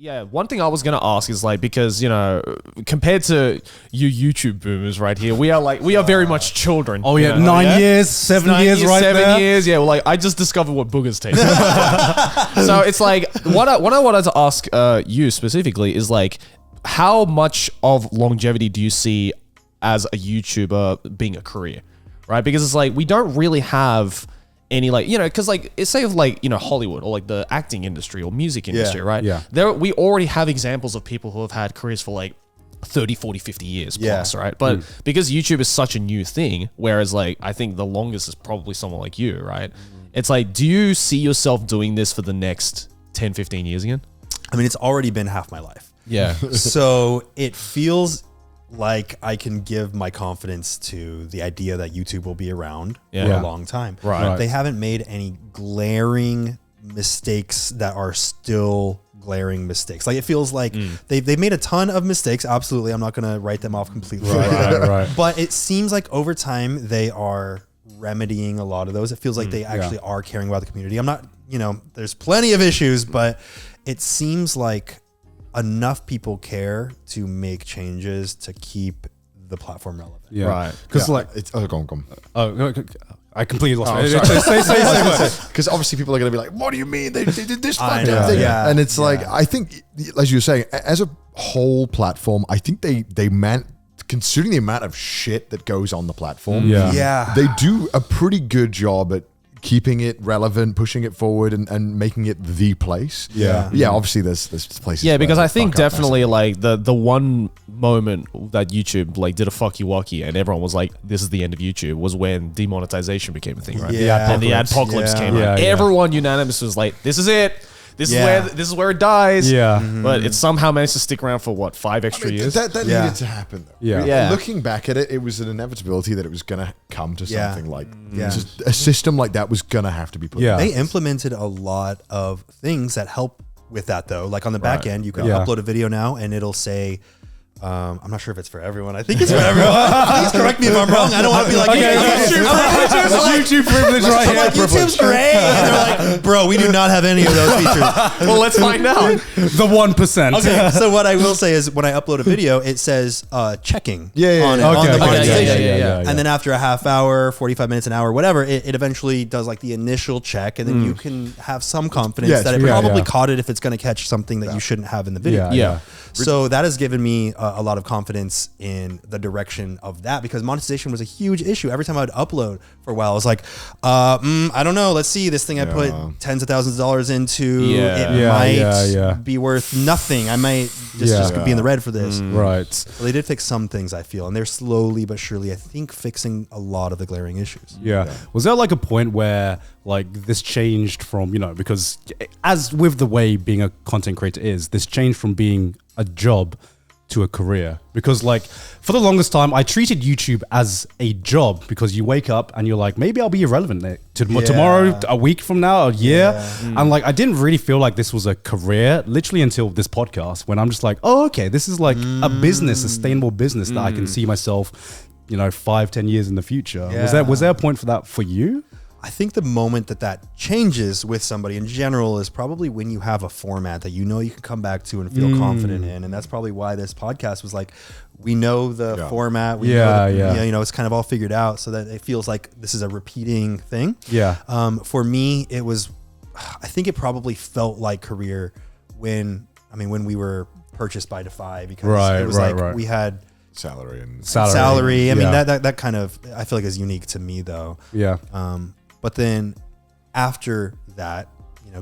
Yeah, one thing I was gonna ask is like, because compared to you YouTube boomers right here, we are very much children. Oh yeah, 9 years, 7 years, right 7 years. Yeah, well, like I just discovered what boogers taste. So it's like what I wanted to ask you specifically is like, how much of longevity do you see as a YouTuber being a career, right? Because it's like we don't really have any because say of Hollywood or like the acting industry or music industry, right? Yeah. We already have examples of people who have had careers for like 30, 40, 50 years plus, right? But because YouTube is such a new thing, whereas like I think the longest is probably someone like you, right? It's like, do you see yourself doing this for the next 10, 15 years again? I mean, it's already been half my life. Yeah. So it feels like I can give my confidence to the idea that YouTube will be around for a long time. Right. They haven't made any glaring mistakes that are still glaring mistakes. Like it feels like they've made a ton of mistakes. Absolutely. I'm not going to write them off completely. Right. But it seems like over time they are remedying a lot of those. It feels like they actually are caring about the community. I'm not, there's plenty of issues, but it seems like enough people care to make changes to keep the platform relevant. Yeah. Right. Because it's go on. Oh, I completely lost my because obviously people are going to be like, what do you mean they did this I fucking know, thing? yeah. And it's like, I think, as you were saying, as a whole platform, I think they meant, considering the amount of shit that goes on the platform, they do a pretty good job at keeping it relevant, pushing it forward, and making it the place. Yeah. Obviously, there's places. Yeah, because where I think fuck up definitely like the one moment that YouTube like did a fuck you walkie and everyone was like, this is the end of YouTube, was when demonetization became a thing, right? Yeah. And the adpocalypse came Yeah, out. yeah. Everyone unanimous was like, this is it. This is where it dies. Yeah. But it somehow managed to stick around for what, 5 extra years? That needed to happen, though. Yeah. Looking back at it, it was an inevitability that it was going to come to something like Yeah. just a system like that was going to have to be put. Yeah. They implemented a lot of things that help with that though. Like on the back end, you can Yeah. upload a video now and it'll say, I'm not sure if it's for everyone. I think it's for everyone. Please correct me if I'm wrong. I don't want to be like, YouTube privilege right I'm here. like, YouTube's great. And they're like, bro, we do not have any of those features. Well, let's find out. The 1%. Okay, so what I will say is when I upload a video, it says checking on it, on the Okay, monetization. yeah. And then after a half hour, 45 minutes, an hour, whatever, it eventually does like the initial check. And then you can have some confidence that it probably caught it if it's going to catch something that you shouldn't have in the video. Yeah. So that has given me a lot of confidence in the direction of that, because monetization was a huge issue. Every time I would upload for a while, I was like, I don't know. Let's see, this thing I put tens of thousands of dollars into, it might be worth nothing. I might just be in the red for this. Right. So they did fix some things, I feel, and they're slowly but surely, I think, fixing a lot of the glaring issues. Yeah. Was there like a point where like this changed from, because as with the way being a content creator is, this changed from being a job to a career? Because like for the longest time I treated YouTube as a job, because you wake up and you're like, maybe I'll be irrelevant tomorrow, a week from now, a year. And like I didn't really feel like this was a career literally until this podcast, when I'm just like, oh, okay, this is like a business, sustainable business that I can see myself 5-10 years in the future. Was there a point for that for you? I think the moment that changes with somebody in general is probably when you have a format that you can come back to and feel confident in. And that's probably why this podcast was like, we know the format. We know it's kind of all figured out, so that it feels like this is a repeating thing. Yeah. For me, it was, I think it probably felt like career when we were purchased by Defy, because it was we had salary. I mean, that kind of, I feel like is unique to me though. Yeah. But then after that,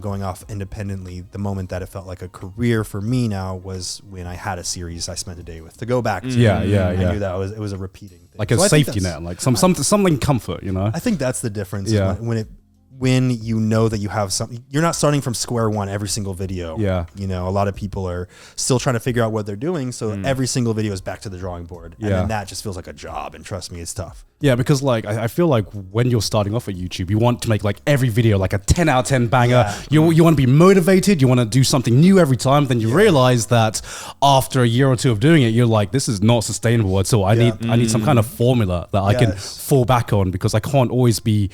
going off independently, the moment that it felt like a career for me now was when I had a series I spent a day with to go back to. I knew that it was a repeating thing. Like a safety net, like something comfort, I think that's the difference. Yeah. When you know that you have something, you're not starting from square one every single video. Yeah. A lot of people are still trying to figure out what they're doing. So every single video is back to the drawing board. And then that just feels like a job. And trust me, it's tough. Yeah, because like I feel like when you're starting off at YouTube, you want to make like every video like a 10 out of 10 banger. You want to be motivated. You want to do something new every time. Then you realize that after a year or two of doing it, you're like, this is not sustainable at all. I need some kind of formula that I can fall back on, because I can't always be,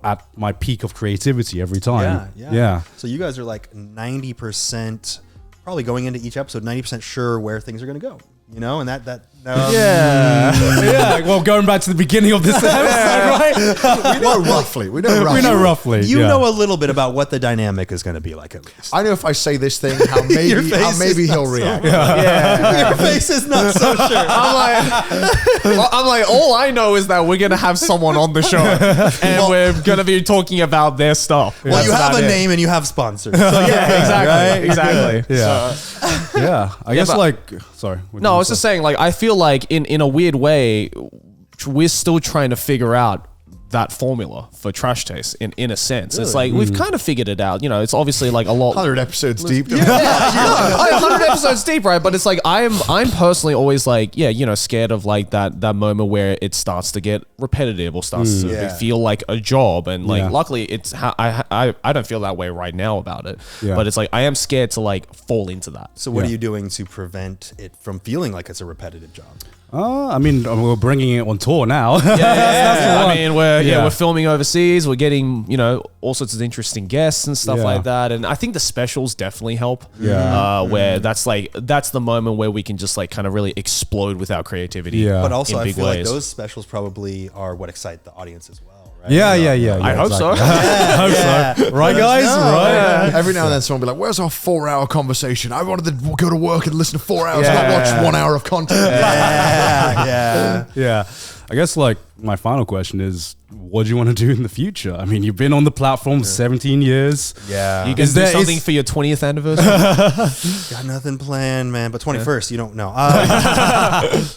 at my peak of creativity every time. Yeah. So you guys are like 90%, probably going into each episode 90% sure where things are going to go, you know, and yeah. Well, going back to the beginning of this episode, right? We know roughly. We know roughly. You know a little bit about what the dynamic is going to be like, at least. I know if I say this thing, how maybe he'll react. Your face is not so sure. I'm like, all I know is that we're gonna have someone on the show, and we're gonna be talking about their stuff. Well, you have a name and you have sponsors. So Yeah, exactly. Yeah. Yeah. I guess sorry. No, I was just saying, like, I feel like in a weird way, we're still trying to figure out that formula for Trash Taste in a sense. Really? It's like we've kind of figured it out. You know, it's obviously like a lot 100 episodes deep. 100 episodes deep, right? But it's like I'm personally always like, scared of like that moment where it starts to get repetitive or starts to feel like a job. And like luckily it's I don't feel that way right now about it. Yeah. But it's like I am scared to like fall into that. So what are you doing to prevent it from feeling like it's a repetitive job? I mean, we're bringing it on tour now. I mean, we're filming overseas. We're getting, all sorts of interesting guests and stuff like that. And I think the specials definitely help. Yeah. Where that's the moment where we can just like kind of really explode with our creativity. Yeah. But also I feel like those specials probably are what excite the audience as well. Right? Yeah. I hope so. I hope so. Right, guys? Right. Every now and then someone will be like, where's our 4-hour conversation? I wanted to go to work and listen to 4 hours, not watch 1 hour of content. Yeah. I guess like my final question is, what do you want to do in the future? I mean, you've been on the platform 17 years. Yeah. You can do something for your 20th anniversary? Got nothing planned, man. But 21st, you don't know. I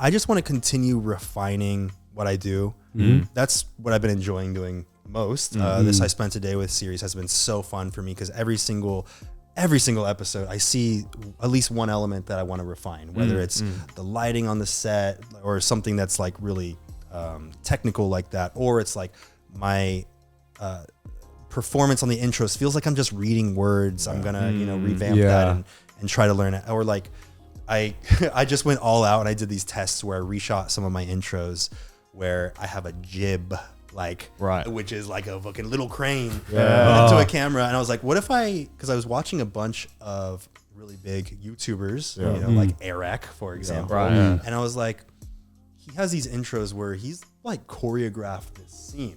just want to continue refining what I do. Mm-hmm. That's what I've been enjoying doing most. This I Spent a Day With series has been so fun for me because every single episode I see at least one element that I want to refine, whether it's the lighting on the set or something that's like really technical like that, or it's like my performance on the intros feels like I'm just reading words. I'm gonna revamp that and try to learn it. Or like I just went all out and I did these tests where I reshot some of my intros where I have a jib, which is like a fucking little crane into a camera. And I was like, what if because I was watching a bunch of really big YouTubers, like Eric, for example. And I was like, he has these intros where he's like choreographed this scene.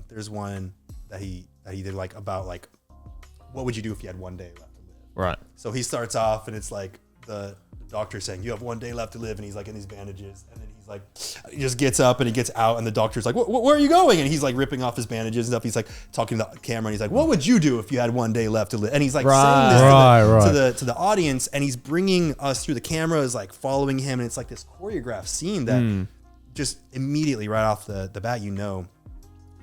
There's one that he did like about like, what would you do if you had 1 day left to live? Right. So he starts off and it's like the doctor saying, you have 1 day left to live. And he's like in these bandages. And then he's like, he just gets up and he gets out and the doctor's like, where are you going? And he's like ripping off his bandages and stuff. He's like talking to the camera and he's like, what would you do if you had 1 day left to live? And he's like saying this to the audience, and he's bringing us through the cameras, like following him. And it's like this choreographed scene that just immediately right off the bat,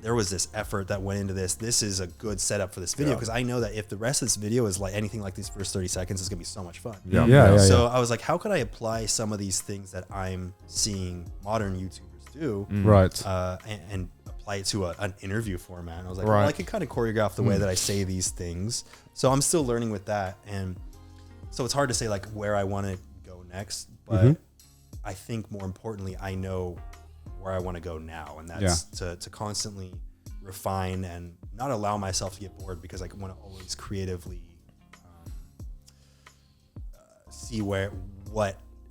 there was this effort that went into this. This is a good setup for this video because I know that if the rest of this video is like anything like these first 30 seconds, it's gonna be so much fun. So I was like, how could I apply some of these things that I'm seeing modern YouTubers do, and apply it to an interview format? And I was like, well, I could kind of choreograph the way that I say these things. So I'm still learning with that, and so it's hard to say like where I want to go next, but I think more importantly, I know where I want to go now, and that's to constantly refine and not allow myself to get bored, because I want to always creatively see what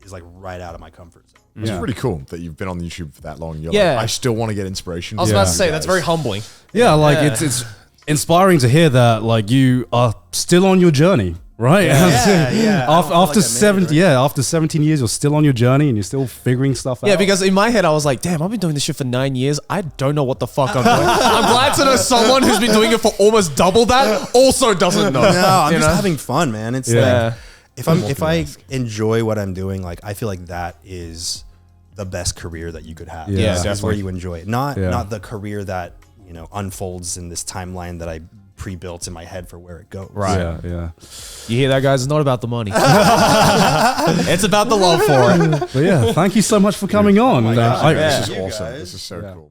is like right out of my comfort zone. It's pretty cool that you've been on YouTube for that long. You're like, I still want to get inspiration. I was about to say that's very humbling. It's inspiring to hear that like you are still on your journey. Right. After 17 years, you're still on your journey and you're still figuring stuff out. Yeah, because in my head, I was like, damn, I've been doing this shit for 9 years. I don't know what the fuck I'm doing. I'm glad to know someone who's been doing it for almost double that also doesn't know. No, I'm just having fun, man. It's like, if I enjoy what I'm doing, like I feel like that is the best career that you could have. That's where you enjoy it. Not the career that, unfolds in this timeline that I pre-built in my head for where it goes. Right. You hear that, guys? It's not about the money. It's about the love for it. But thank you so much for coming on. This is awesome. This is so cool.